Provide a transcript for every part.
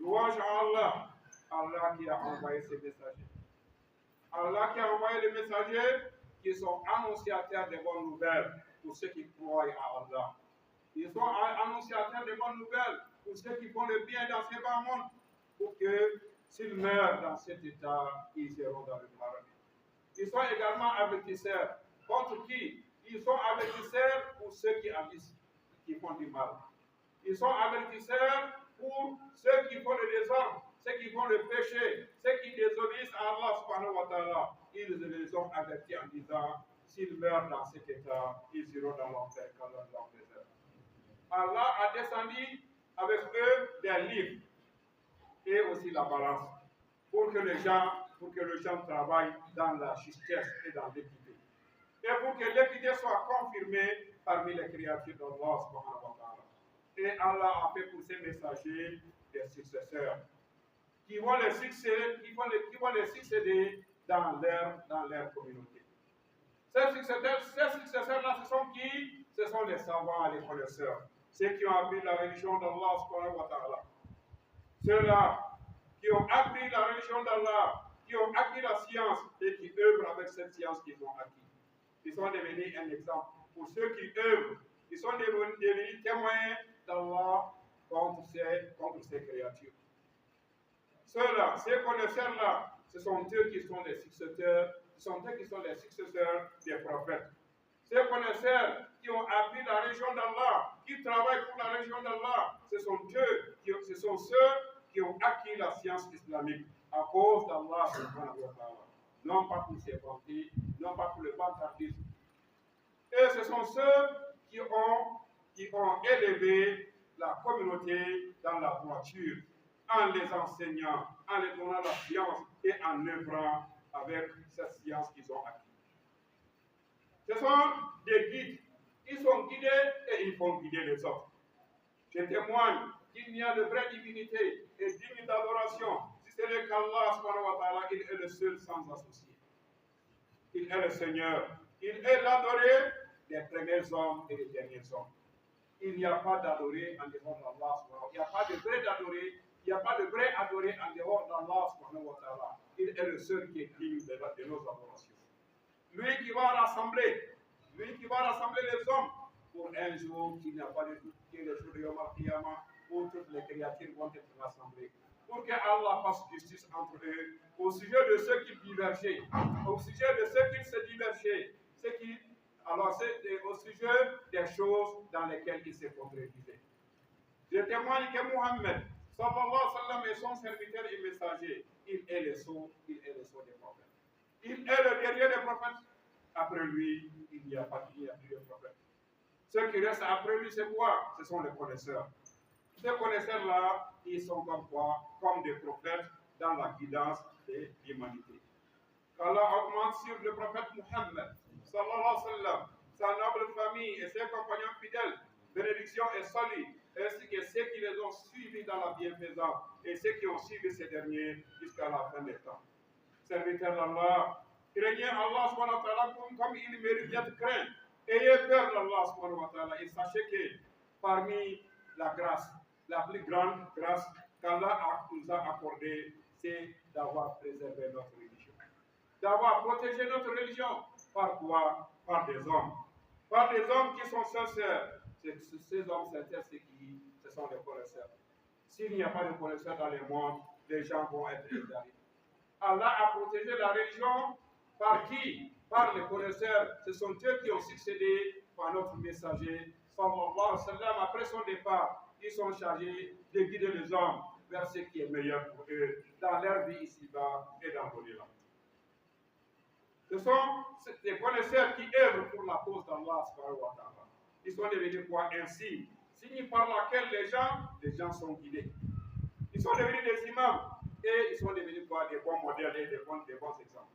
Louange à Allah, Allah qui a envoyé ses messagers. Allah qui a envoyé les messagers qui sont annonciateurs des bonnes nouvelles pour ceux qui croient à Allah. Ils sont annonciateurs des bonnes nouvelles pour ceux qui font le bien dans ces bas mondes, pour que s'ils meurent dans cet état, ils iront dans le paradis. Ils sont également avertisseurs. Contre qui? Ils sont avertisseurs pour ceux qui agissent, qui font du mal. Ils sont avertisseurs pour ceux qui font le désordre, ceux qui font le péché, ceux qui désobéissent à Allah subhanahu wa ta'ala. Ils les ont avertis en disant, s'ils meurent dans cet état, ils iront dans l'enfer quand leur préserve. Allah a descendu avec eux des livres et aussi la balance pour que les gens travaillent dans la justesse et dans l'équité. Et pour que l'équité soit confirmée parmi les créatures d'Allah subhanahu wa ta'ala. Et Allah a fait pour ces messagers des successeurs qui vont les succéder dans leur communauté. Ces successeurs-là, ce sont qui? Ce sont les savants et les connaisseurs. Ceux qui ont appris la religion d'Allah subhanahu wa ta'ala. Ceux-là qui ont appris la religion d'Allah, qui ont acquis la science et qui œuvrent avec cette science qu'ils ont acquis. Ils sont devenus un exemple pour ceux qui œuvrent. Ils sont devenus témoins d'Allah contre ces créatures. Ceux-là, ces connaisseurs-là, ce sont eux qui sont les successeurs, des prophètes. Ces connaisseurs qui ont appris la religion d'Allah, qui travaillent pour la religion d'Allah, ce sont ceux qui ont acquis la science islamique à cause d'Allah subhanahu wa ta'ala. Non pas pour ses bontés, non pas pour le vantardisme. Et ce sont ceux qui ont élevé la communauté dans la voiture, en les enseignant, en les donnant la science et en œuvrant avec cette science qu'ils ont acquis. Ce sont des guides. Ils sont guidés et ils font guider les autres. Je témoigne qu'il n'y a de vraie divinité et digne d'adoration si ce n'est qu'Allah subhanahu wa ta'ala, il est le seul sans associé. Il est le Seigneur. Il est l'adoré des premiers hommes et des derniers hommes. Il n'y a pas d'adoré en dehors d'Allah. Il n'y a pas de vrai d'adoré. Il n'y a pas de vrai adoré en dehors d'Allah subhanahu wa ta'ala. Il est le seul qui est digne de nos adorations. Lui qui va rassembler les hommes pour un jour qu'il n'y a pas de doute, qui est le jour de Yom al-Qiyamah, où toutes les créatures vont être rassemblées. Pour que Allah fasse justice entre eux au sujet de ceux qui divergeaient, au sujet de ceux qui se divergeaient, alors c'est au sujet des choses dans lesquelles ils se contredisaient. Je témoigne que Muhammad, sallallahu alayhi wa sallam, est son serviteur et messager. Il est le sceau des prophètes. Il est le dernier des prophètes. Après lui, il n'y a plus de prophètes. Ceux qui restent après lui, c'est quoi? Ce sont les connaisseurs. Ces connaisseurs-là, ils sont comme quoi? Comme des prophètes dans la guidance de l'humanité. Qu'Allah augmente sur le prophète Muhammad, sallallahu alayhi wa sallam, sa noble famille et ses compagnons fidèles, bénédiction et salut, ainsi que ceux qui les ont suivis dans la bienfaisance et ceux qui ont suivi ces derniers jusqu'à la fin des temps. Serviteurs d'Allah, craignez Allah subhanahu wa ta'ala comme il mérite d'être craint. Ayez peur d'Allah subhanahu wa ta'ala et sachez que parmi la grâce, la plus grande grâce qu'Allah nous a accordée, c'est d'avoir préservé notre religion. D'avoir protégé notre religion. Par quoi? Par des hommes. Par des hommes qui sont sincères. Ces hommes sincères, ce sont les connaisseurs. S'il n'y a pas de connaisseurs dans le monde, les gens vont être égarés. Allah a protégé la religion par qui? Par les connaisseurs. Ce sont eux qui ont succédé par notre messager, sallallahu alayhi wa sallam. Après son départ, ils sont chargés de guider les hommes vers ce qui est meilleur pour eux, dans leur vie ici-bas et dans l'au-delà. Ce sont des connaisseurs qui œuvrent pour la cause d'Allah subhanahu wa ta'ala. Ils sont devenus quoi? Un signe par laquelle les gens sont guidés. Ils sont devenus des imams et ils sont devenus quoi? Des bons modèles et des bons exemples.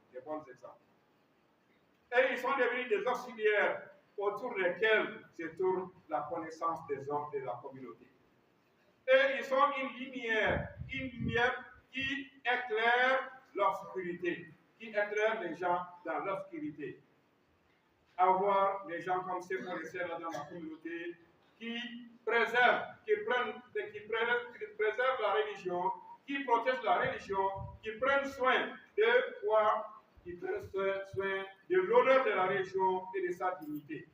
Et ils sont devenus des auxiliaires autour desquels se tourne la connaissance des hommes de la communauté. Et ils sont une lumière qui éclaire l'obscurité, qui éclaire les gens dans l'obscurité. Avoir des gens comme ces connaisseurs dans la communauté qui préservent la religion religion, qui protègent la religion, qui prennent soin de quoi? Qui prennent soin de l'honneur de la religion et de sa dignité.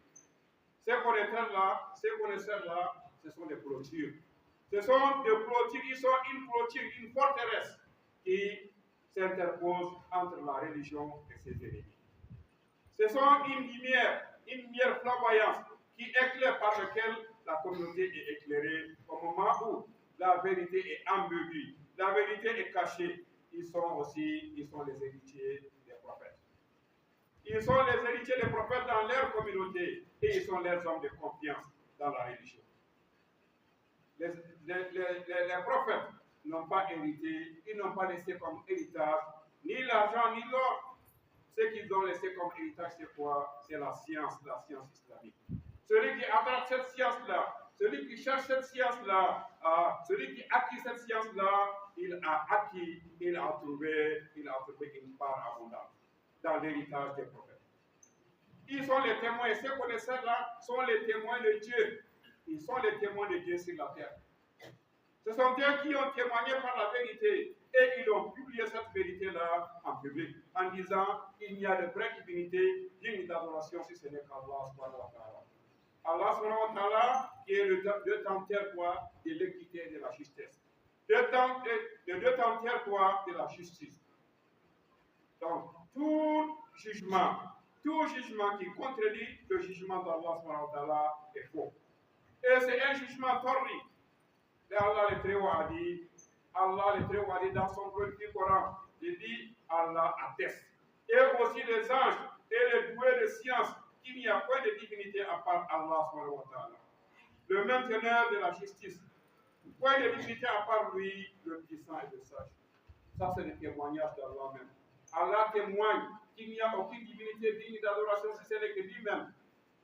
Ces connaisseurs-là, ce sont des clôtures. Ce sont des clôtures, ils sont une clôture, une forteresse qui s'interpose entre la religion et ses ennemis. Ce sont une lumière flamboyante qui éclaire par laquelle la communauté est éclairée au moment où la vérité est ambiguë, la vérité est cachée. Ils sont les héritiers des prophètes. Ils sont les héritiers des prophètes dans leur communauté et ils sont leurs hommes de confiance dans la religion. Les prophètes n'ont pas hérité, ils n'ont pas laissé comme héritage ni l'argent ni l'or. Ce qu'ils ont laissé comme héritage, c'est quoi? C'est la science islamique. Celui qui attrape cette science-là, celui qui cherche cette science-là, celui qui acquit cette science-là, il a trouvé une part abondante dans l'héritage des prophètes. Ils sont les témoins, et ces connaisseurs-là sont les témoins de Dieu. Ils sont les témoins de Dieu sur la terre. Ce sont eux qui ont témoigné par la vérité et ils ont publié cette vérité-là en public en disant il n'y a de vraie divinité digne d'adoration si ce n'est qu'Allah subhanahu wa ta'ala. Allah subhanahu wa ta'ala qui est le détenteur de l'équité et de la justesse. Le détenteur de la justice. Donc, tout jugement qui contredit le jugement d'Allah subhanahu wa ta'ala est faux. Et c'est un jugement tordu. Et Allah le Très-Haut a dit dans son glorifié Coran, il dit Allah atteste. Et aussi les anges et les doués de science qu'il n'y a point de divinité à part Allah subhanahu wa ta'ala. Le mainteneur de la justice. Point de divinité à part lui, le puissant et le sage. Ça, c'est le témoignage d'Allah même. Allah témoigne qu'il n'y a aucune divinité digne d'adoration si ce n'est que lui-même.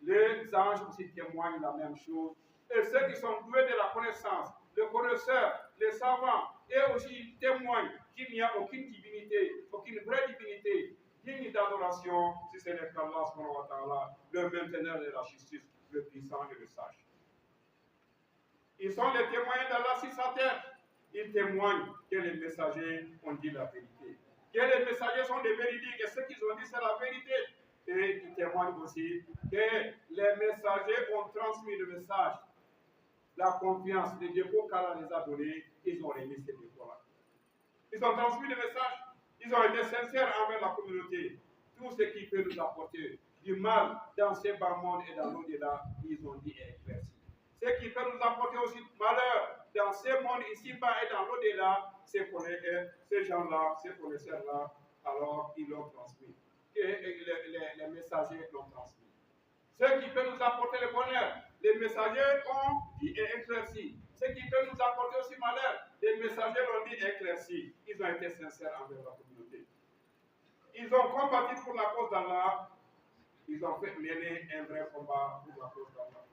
Les anges aussi témoignent la même chose. Et ceux qui sont doués de la connaissance, les connaisseurs, les savants, et aussi témoignent qu'il n'y a aucune divinité, aucune vraie divinité digne d'adoration si ce n'est qu'Allah subhanahu wa ta'ala, le mainteneur de la justice, le puissant et le sage. Ils sont les témoins d'Allah sur sa terre. Ils témoignent que les messagers ont dit la vérité. Que les messagers sont des véridiques et ce qu'ils ont dit c'est la vérité. Et ils témoignent aussi que les messagers ont transmis le message. La confiance, les dépôts qu'Allah les a donnés, ils ont remis ces dépôts-là. Ils ont transmis le message. Ils ont été sincères envers la communauté. Tout ce qui peut nous apporter du mal dans ces bas mondes et dans l'au-delà, ils ont dit et éclairci. Ce qui peut nous apporter aussi malheur dans ces mondes ici-bas et dans l'au-delà, ces gens-là, ces connaisseurs-là, alors ils l'ont transmis. Et les messagers l'ont transmis. Ce qui peut nous apporter le bonheur, les messagers ont dit et éclairci. Ce qui peut nous apporter aussi malheur, les messagers l'ont dit et éclairci. Ils ont été sincères envers la communauté. Ils ont combattu pour la cause d'Allah. Ils ont fait mener un vrai combat pour la cause d'Allah.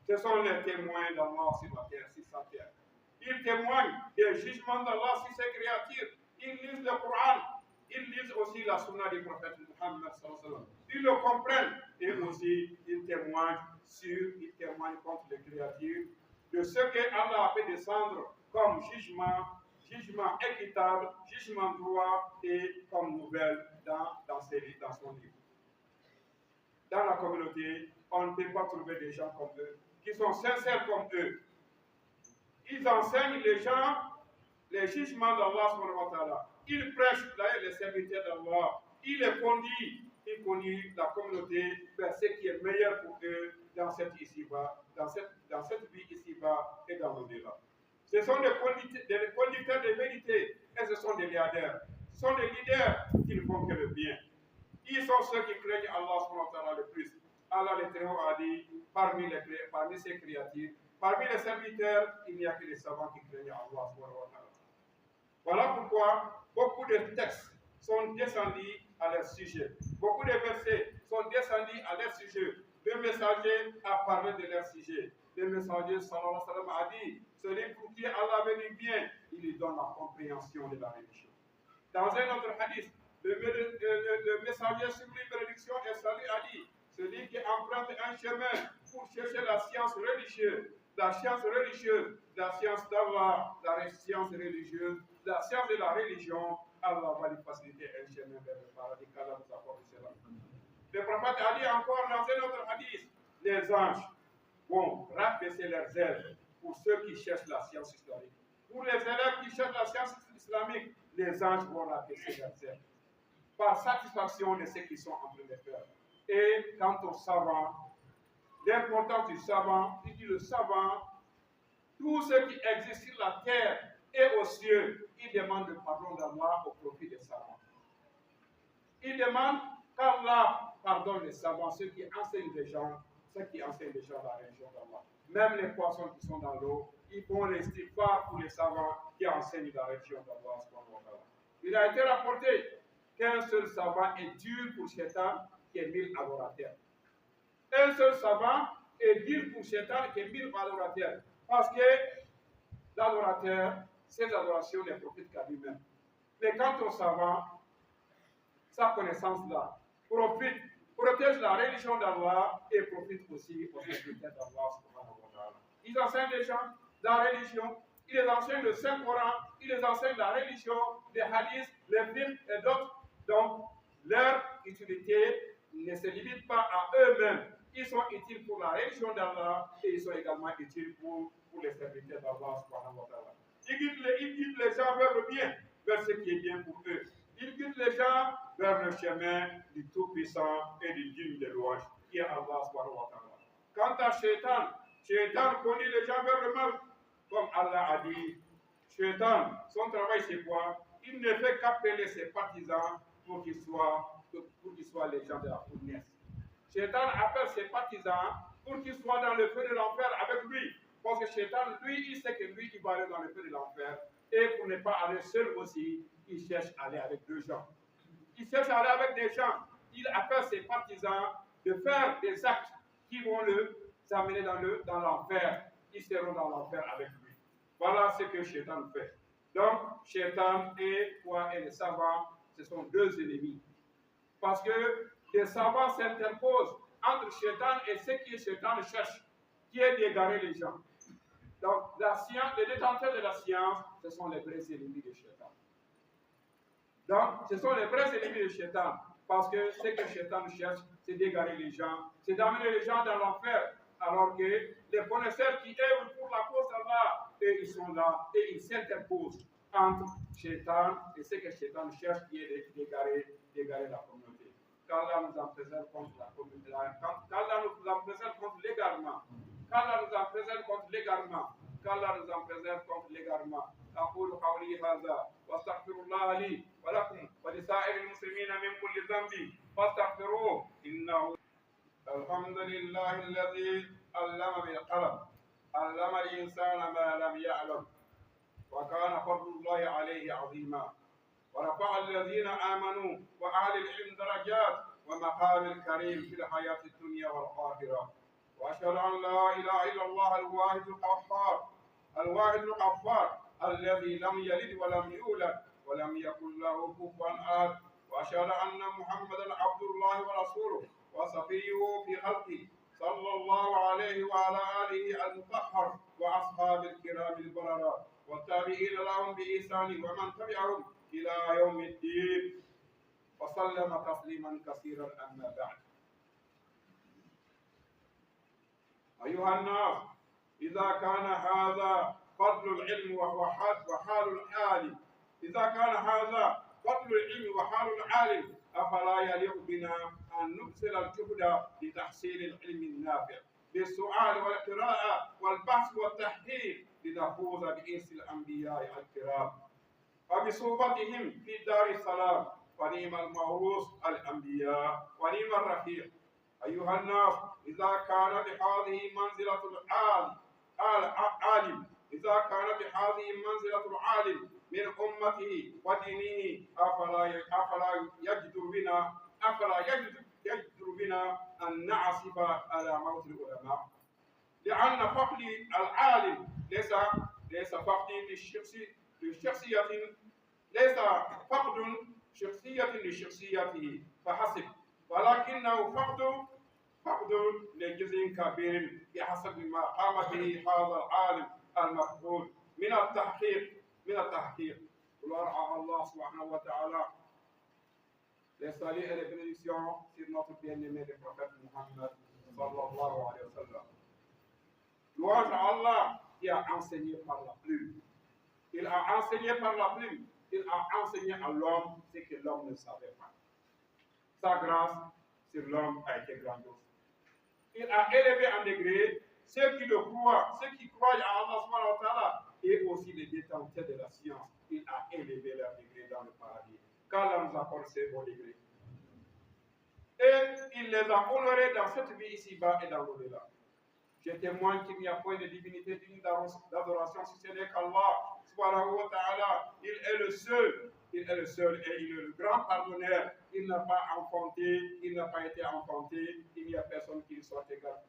Ce sont les témoins d'Allah sur la terre, sur sa terre. Ils témoignent des jugements d'Allah sur ses créatures. Ils lisent le Coran. Ils lisent aussi la sunna du prophète Muhammad sallallahu alayhi wa sallam. Ils le comprennent et aussi ils témoignent contre les créatures de ce que Allah a fait descendre comme jugement équitable, jugement droit et comme nouvelle dans son livre. Dans la communauté, on ne peut pas trouver des gens comme eux, qui sont sincères comme eux. Ils enseignent les gens les jugements d'Allah subhanahu wa ta'ala. Ils prêchent les serviteurs d'Allah. Ils les conduisent la communauté vers ce qui est meilleur pour eux dans cette vie ici-bas et dans l'au-delà. Ce sont des conducteurs de vérité et ce sont des leaders. Ce sont des leaders qui ne font que le bien. Ils sont ceux qui craignent Allah subhanahu wa ta'ala le plus. Allah le Très-Haut a dit, parmi ses créatures, parmi les serviteurs, il n'y a que les savants qui craignent Allah subhanahu wa ta'ala. Voilà pourquoi beaucoup de textes sont descendus à leur sujet. Beaucoup de versets sont descendus à leur sujet. Le messager a parlé de leur sujet. Le messager sallallahu alayhi wa sallam a dit, celui pour qui Allah veut du bien, il lui donne la compréhension de la religion. Dans un autre hadith, le messager sublime bénédiction et salut a dit, celui qui emprunte un chemin pour chercher la science religieuse, la science religieuse, la science d'Allah, la science religieuse, la science de la religion, Allah va lui faciliter un chemin vers le paradis, qu'Allah nous accorde cela. Le prophète a dit encore dans un autre hadith, les anges vont rabaisser leurs ailes pour ceux qui cherchent la science islamique. Pour les élèves qui cherchent la science islamique, les anges vont rabaisser leurs ailes par satisfaction de ceux qui sont en train de faire. Et quant aux savants, l'importance du savant, il dit le savant, tout ce qui existe sur la terre et aux cieux, il demande le pardon d'Allah au profit des savants. Il demande qu'Allah pardonne les savants, ceux qui enseignent les gens, la religion d'Allah. Même les poissons qui sont dans l'eau, ils font les istighfar pour les savants qui enseignent la religion d'Allah. Il a été rapporté qu'un seul savant est dur pour Shaitan qui est 1000 adorateurs. Un seul savant est dur pour Shaitan qui est 1000 adorateurs. Parce que l'adorateur, ses adorations ne profitent qu'à lui-même. Mais quant au savant, sa connaissance-là protège la religion d'Allah et profite aussi aux serviteurs d'Allah. Ils enseignent les gens la religion, ils les enseignent le Saint-Coran, ils les enseignent la religion, les hadiths, les fiqh et d'autres. Donc, leur utilité ne se limite pas à eux-mêmes. Ils sont utiles pour la religion d'Allah et ils sont également utiles pour les serviteurs d'Allah. Ils guident les gens vers le bien, vers ce qui est bien pour eux. Ils guident les gens vers le chemin du Tout-Puissant et du digne de louange, qui est Allah. Quant à Shaitan conduit les gens vers le mal. Comme Allah a dit, Shaitan, son travail c'est quoi? Il ne fait qu'appeler ses partisans pour qu'ils soient les gens de la fournaise. Shaitan appelle ses partisans pour qu'ils soient dans le feu de l'enfer avec lui. Parce que Shaitan, lui, il sait que lui, il va aller dans le feu de l'enfer. Et pour ne pas aller seul aussi, il cherche à aller avec deux gens. Il cherche à aller avec des gens. Il appelle ses partisans de faire des actes qui vont le amener dans l'enfer. Ils seront dans l'enfer avec lui. Voilà ce que Shaitan fait. Donc, Shaitan et les savants, ce sont deux ennemis. Parce que les savants s'interposent entre Shaitan et ce que Shaitan cherche, qui est d'égarer les gens. Donc, la science, les détenteurs de la science, ce sont les vrais ennemis de Shaitan. Donc, ce sont les vrais ennemis de Shaitan. Parce que ce que Shaitan cherche, c'est d'égarer les gens, c'est d'amener les gens dans l'enfer. Alors que les connaisseurs qui œuvrent pour la cause d'Allah, ils sont là et ils s'interposent entre Shaitan et ce que Shaitan cherche, qui est d'égarer la communauté. Qu'Allah nous en préserve contre la communauté. Qu'Allah nous en préserve contre l'égarement. Qu'Allah nous en préserve contre l'égarement. Qu'Allah nous en préserve contre l'égarement. أقول قولي هذا واستغفر الله لي ولكم ولسائر المسلمين من كل ذنب فاستغفروه إنه الحمد لله الذي علم بالقلم علم الإنسان ما لم يعلم وكان فضل الله عليه عظيما ورفع الذين آمنوا وأهل العلم درجات ومقام الكريم في الحياة الدنيا والآخرة وأشهد أن لا إله إلا الله الواحد القهار الذي لم يلد ولم يولد ولم يكن له كفوا أحد وأشهد أن محمدا عبد الله ورسوله وصفيه في خلقه صلى الله عليه وعلى آله المطهر وأصحاب الكرام البررة والتابعين لهم بإحسان ومن تبعهم إلى يوم الدين وسلم تسليما كثيرا أما بعد. أيها الناس، إذا كان هذا فضل العلم وحال العالم، إذا كان هذا فضل العلم وحال العالم، أفلا يليق بنا أن نبذل الجهد لتحصيل العلم النافع بالسؤال والقراءة والبحث والتحقيق لنفوز بإرث الأنبياء الكرام وبصحبتهم في دار السلام ونعم الموروث الأنبياء ونعم الرفيق. أيها الناس، إذا كانت هذه منزلة العالم إذا كانت هذه منزلة العالم من أمته ودينه أفلا يجدر بنا أن نعصب على موت العلماء، لأن فقد العالم ليس فقد لشخصية ليس فقد شخصية لشخصيته فحسب، ولكنه فقد لجزء كبير بحسب ما قام به هذا العالم المفضول من التحقيق. Gloire à Allah subhanahu wa ta'ala. Les saluts et les bénédictions sur notre bien-aimé le prophète Muhammad sallallahu alayhi wa sallam. Louange à Allah qui a enseigné par la plume. Il a enseigné par la plume. Il a enseigné à l'homme ce que l'homme ne savait pas. Sa grâce sur l'homme a été grandiose. Il a élevé en degré ceux qui le croient, ceux qui croient à Allah subhanahu wa ta'ala, et aussi les détenteurs de la science. Il a élevé leur degré dans le paradis. Qu'Allah nous accorde ces beaux degrés. Et il les a honorés dans cette vie ici-bas et dans l'au-delà. Je témoigne qu'il n'y a point de divinité digne d'adoration si ce n'est qu'Allah subhanahu wa ta'ala. Il est le seul et il est le grand pardonneur. Il n'a pas enfanté, il n'a pas été enfanté, il n'y a personne qui lui soit égal.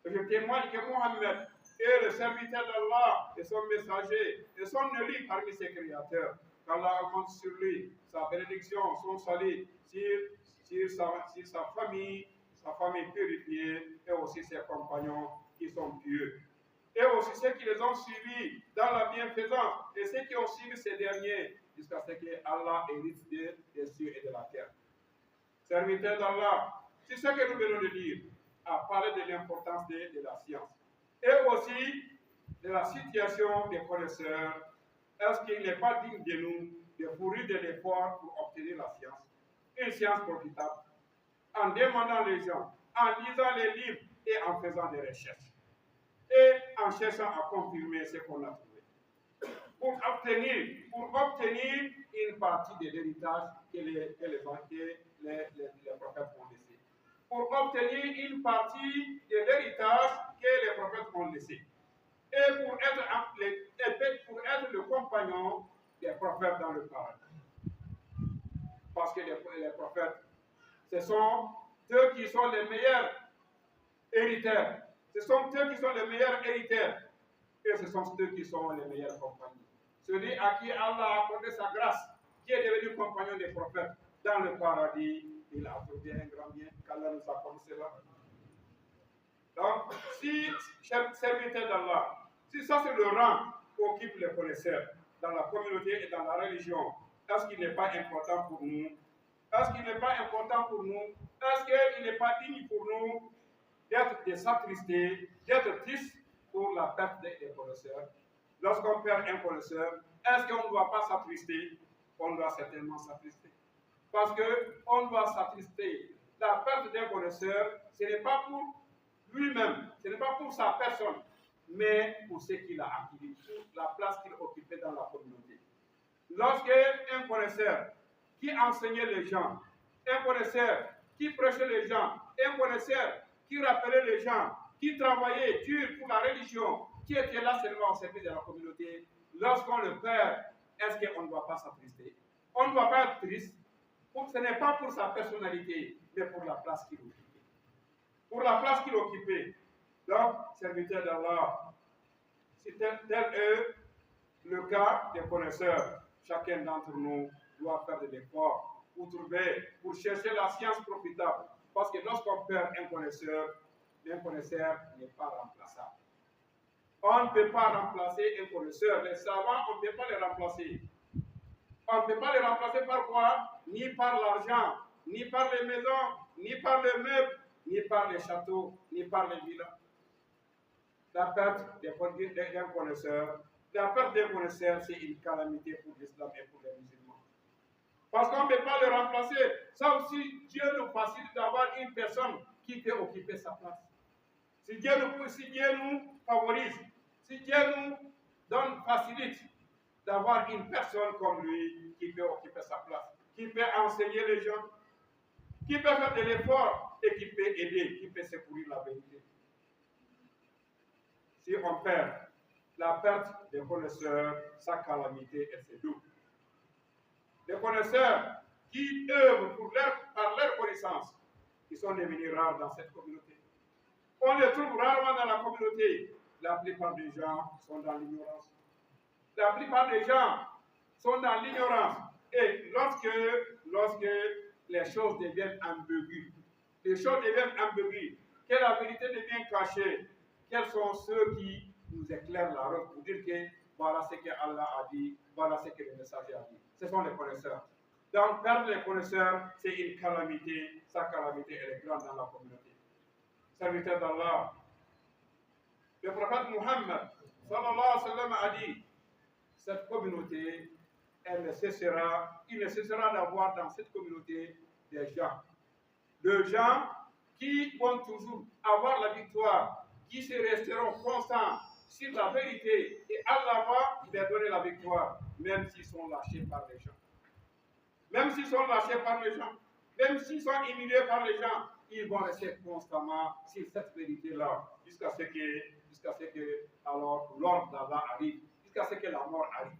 Je témoigne que Mohammed est le serviteur d'Allah et son messager et son élu parmi ses créateurs. Qu'Allah compte sur lui, sa bénédiction, son salut, sur sa famille purifiée et aussi ses compagnons qui sont pieux. Et aussi ceux qui les ont suivis dans la bienfaisance et ceux qui ont suivi ces derniers jusqu'à ce que Allah hérite des cieux et de la terre. Serviteur d'Allah, c'est ce que nous venons de dire, à parler de l'importance de la science et aussi de la situation des connaisseurs. Est-ce qu'il n'est pas digne de nous de fournir de l'effort pour obtenir la science, une science profitable, en demandant les gens, en lisant les livres et en faisant des recherches et en cherchant à confirmer ce qu'on a trouvé pour obtenir une partie de l'héritage que les prophètes ont laissé, pour obtenir une partie de l'héritage que les prophètes ont laissé et pour être le compagnon des prophètes dans le paradis. Parce que les prophètes, ce sont eux qui sont les meilleurs héritaires. Ce sont eux qui sont les meilleurs héritaires. Et ce sont eux qui sont les meilleurs compagnons. Celui à qui Allah a accordé sa grâce, qui est devenu compagnon des prophètes dans le paradis, il a trouvé un grand bien. Qu'Allah nous accorde cela. Donc, si, chers serviteurs d'Allah, si ça c'est le rang qu'occupent les connaisseurs dans la communauté et dans la religion, est-ce qu'il n'est pas important pour nous? Est-ce qu'il n'est pas important pour nous? Est-ce qu'il n'est pas digne pour nous de s'attrister, d'être triste pour la perte des connaisseurs? Lorsqu'on perd un connaisseur, est-ce qu'on ne doit pas s'attrister? On doit certainement s'attrister. Parce qu'on doit s'attrister. La perte d'un connaisseur, ce n'est pas pour lui-même, ce n'est pas pour sa personne, mais pour ce qu'il a acquis, pour la place qu'il occupait dans la communauté. Lorsqu'un connaisseur qui enseignait les gens, un connaisseur qui prêchait les gens, un connaisseur qui rappelait les gens, qui travaillait dur pour la religion, qui était là seulement au service de la communauté, lorsqu'on le perd, est-ce qu'on ne doit pas s'attrister? On ne doit pas être triste. Ce n'est pas pour sa personnalité, mais pour la place qu'il occupait. Pour la place qu'il occupait. Donc, serviteur d'Allah, c'est tel est le cas des connaisseurs. Chacun d'entre nous doit faire de l'effort pour chercher la science profitable. Parce que lorsqu'on perd un connaisseur n'est pas remplaçable. On ne peut pas remplacer un connaisseur. Les savants, on ne peut pas les remplacer. On ne peut pas les remplacer par quoi? Ni par l'argent, ni par les maisons, ni par les meubles, ni par les châteaux, ni par les villas. La perte d'un connaisseur, c'est une calamité pour l'islam et pour les musulmans. Parce qu'on ne peut pas le remplacer, sauf si Dieu nous facilite d'avoir une personne qui peut occuper sa place. Si Dieu nous favorise, si Dieu nous facilite d'avoir une personne comme lui qui peut occuper sa place, qui peut enseigner les gens, qui peut faire de l'effort et qui peut aider, qui peut secourir la vérité. Si on perd la perte des connaisseurs, sa calamité est c'est double. Les connaisseurs qui œuvrent par leur connaissance, qui sont devenus rares dans cette communauté. On les trouve rarement dans la communauté. La plupart des gens sont dans l'ignorance. La plupart des gens sont dans l'ignorance. Et lorsque les choses deviennent ambiguës, que la vérité devient cachée, quels sont ceux qui nous éclairent la route pour dire que voilà ce que Allah a dit, voilà ce que le messager a dit. Ce sont les connaisseurs. Donc, perdre les connaisseurs, c'est une calamité. Sa calamité, elle est grande dans la communauté. Serviteur d'Allah, le prophète Muhammad, sallallahu alayhi wa sallam, a dit, cette communauté, il ne cessera d'avoir dans cette communauté des gens qui vont toujours avoir la victoire, qui se resteront constants sur la vérité, et Allah va leur donner la victoire, même s'ils sont lâchés par les gens. Même s'ils sont lâchés par les gens, même s'ils sont humiliés par les gens, ils vont rester constamment sur cette vérité-là, jusqu'à ce que alors l'ordre d'Allah arrive, jusqu'à ce que la mort arrive.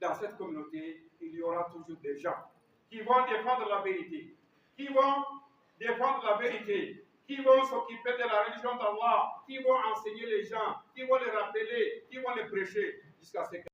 Dans cette communauté, il y aura toujours des gens qui vont défendre la vérité, qui vont s'occuper de la religion d'Allah, qui vont enseigner les gens, qui vont les rappeler, qui vont les prêcher, jusqu'à ce que